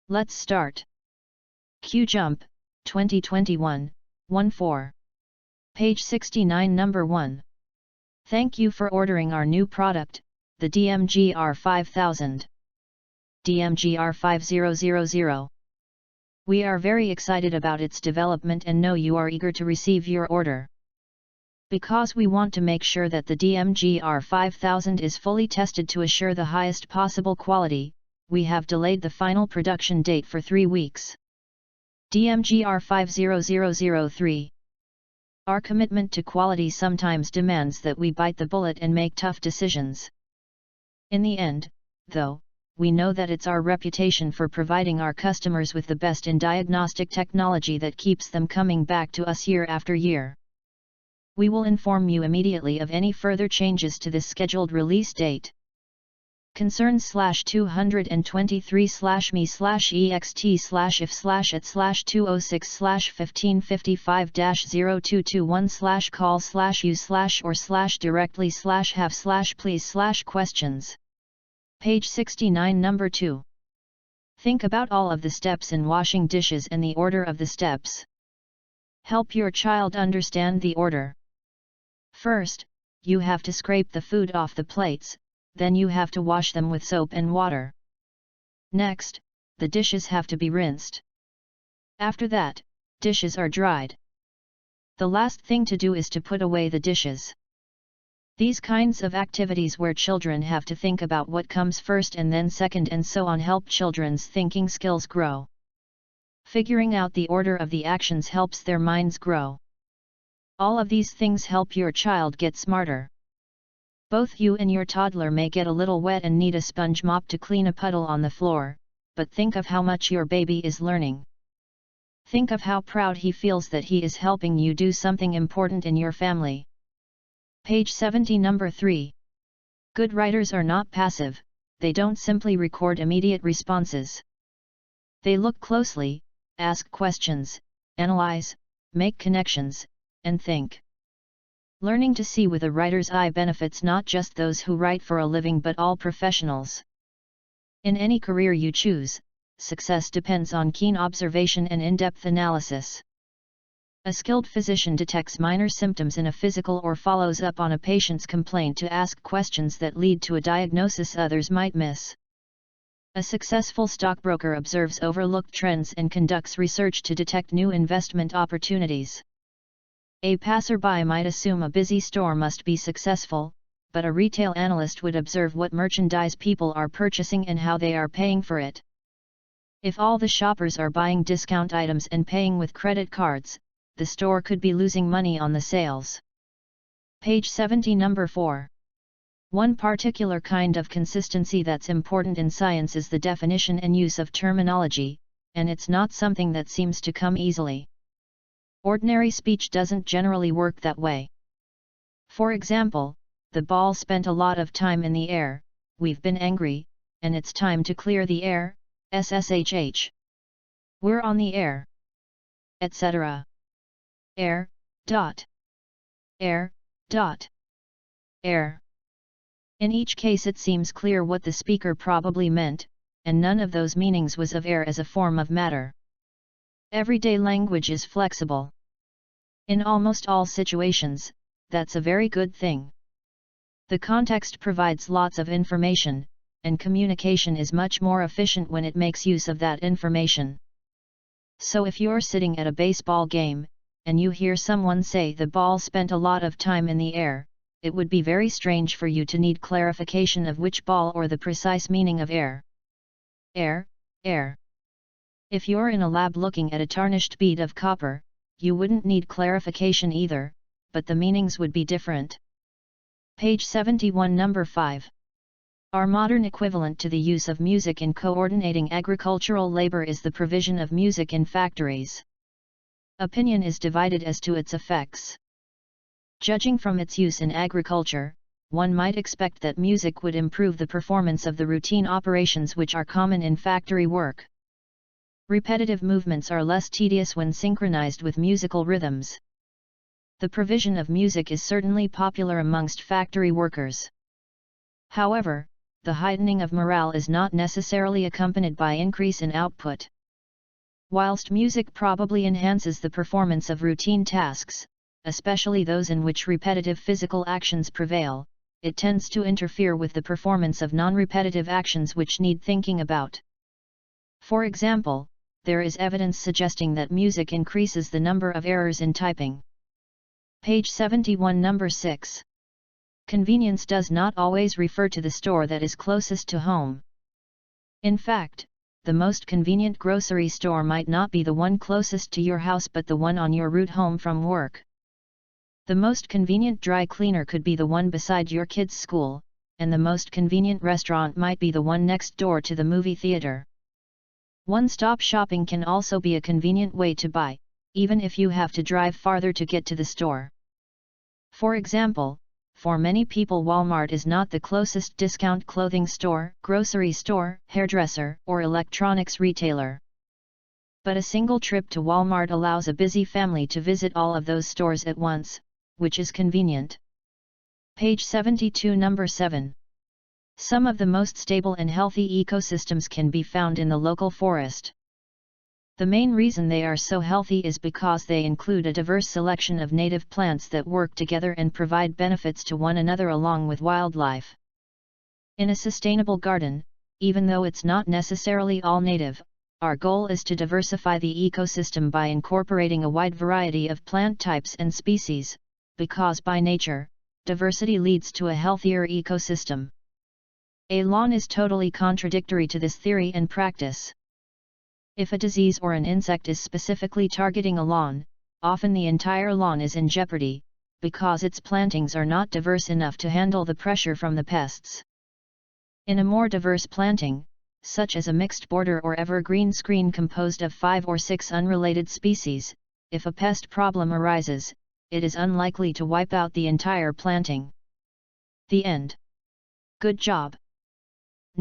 Let's start. QJump, 2021, 1-4. Page 69 number 1. Thank you for ordering our new product, the DMGR 5000. DMGR 5000. We are very excited about its development and know you are eager to receive your order. Because we want to make sure that the DMGR 5000 is fully tested to assure the highest possible quality, we have delayed the final production date for 3 weeks. DMGR 50003. Our commitment to quality sometimes demands that we bite the bullet and make tough decisions. In the end, though, we know that it's our reputation for providing our customers with the best in diagnostic technology that keeps them coming back to us year after year. We will inform you immediately of any further changes to this scheduled release date. Concern/223/me/ext/if/at/2026/1555-0221/call/use/or/directly/have/please/questions. Page 69 number 2. Think about all of the steps in washing dishes and the order of the steps. Help your child understand the order. First, you have to scrape the food off the plates, then you have to wash them with soap and water. Next, the dishes have to be rinsed. After that, dishes are dried. The last thing to do is to put away the dishes. These kinds of activities where children have to think about what comes first and then second and so on help children's thinking skills grow. Figuring out the order of the actions helps their minds grow. All of these things help your child get smarter. Both you and your toddler may get a little wet and need a sponge mop to clean a puddle on the floor, but think of how much your baby is learning. Think of how proud he feels that he is helping you do something important in your family. Page 70 number 3. Good writers are not passive, they don't simply record immediate responses. They look closely, ask questions, analyze, make connections, and think. Learning to see with a writer's eye benefits not just those who write for a living but all professionals. In any career you choose, success depends on keen observation and in-depth analysis. A skilled physician detects minor symptoms in a physical or follows up on a patient's complaint to ask questions that lead to a diagnosis others might miss. A successful stockbroker observes overlooked trends and conducts research to detect new investment opportunities. A passerby might assume a busy store must be successful, but a retail analyst would observe what merchandise people are purchasing and how they are paying for it. If all the shoppers are buying discount items and paying with credit cards, the store could be losing money on the sales. Page 70 number 4. One particular kind of consistency that's important in science is the definition and use of terminology, and it's not something that seems to come easily. Ordinary speech doesn't generally work that way. For example, the ball spent a lot of time in the air, we've been angry, and it's time to clear the air, SSHH. We're on the air. Etc. Air, dot. Air, dot. Air. In each case it seems clear what the speaker probably meant, and none of those meanings was of air as a form of matter. Everyday language is flexible. In almost all situations, that's a very good thing. The context provides lots of information, and communication is much more efficient when it makes use of that information. So if you're sitting at a baseball game, and you hear someone say the ball spent a lot of time in the air, it would be very strange for you to need clarification of which ball or the precise meaning of air. Air, air. If you're in a lab looking at a tarnished bead of copper, you wouldn't need clarification either, but the meanings would be different. Page 71 number 5. Our modern equivalent to the use of music in coordinating agricultural labor is the provision of music in factories. Opinion is divided as to its effects. Judging from its use in agriculture, one might expect that music would improve the performance of the routine operations which are common in factory work. Repetitive movements are less tedious when synchronized with musical rhythms. The provision of music is certainly popular amongst factory workers. However, the heightening of morale is not necessarily accompanied by increase in output. Whilst music probably enhances the performance of routine tasks, especially those in which repetitive physical actions prevail, it tends to interfere with the performance of non-repetitive actions which need thinking about. For example, there is evidence suggesting that music increases the number of errors in typing. Page 71, number 6. Convenience does not always refer to the store that is closest to home. In fact, the most convenient grocery store might not be the one closest to your house but the one on your route home from work. The most convenient dry cleaner could be the one beside your kid's school, and the most convenient restaurant might be the one next door to the movie theater. One-stop shopping can also be a convenient way to buy, even if you have to drive farther to get to the store. For example, for many people Walmart is not the closest discount clothing store, grocery store, hairdresser, or electronics retailer. But a single trip to Walmart allows a busy family to visit all of those stores at once, which is convenient. Page 72, number 7. Some of the most stable and healthy ecosystems can be found in the local forest. The main reason they are so healthy is because they include a diverse selection of native plants that work together and provide benefits to one another along with wildlife. In a sustainable garden, even though it's not necessarily all native, our goal is to diversify the ecosystem by incorporating a wide variety of plant types and species, because by nature, diversity leads to a healthier ecosystem. A lawn is totally contradictory to this theory and practice. If a disease or an insect is specifically targeting a lawn, often the entire lawn is in jeopardy, because its plantings are not diverse enough to handle the pressure from the pests. In a more diverse planting, such as a mixed border or evergreen screen composed of 5 or 6 unrelated species, if a pest problem arises, it is unlikely to wipe out the entire planting. The end. Good job.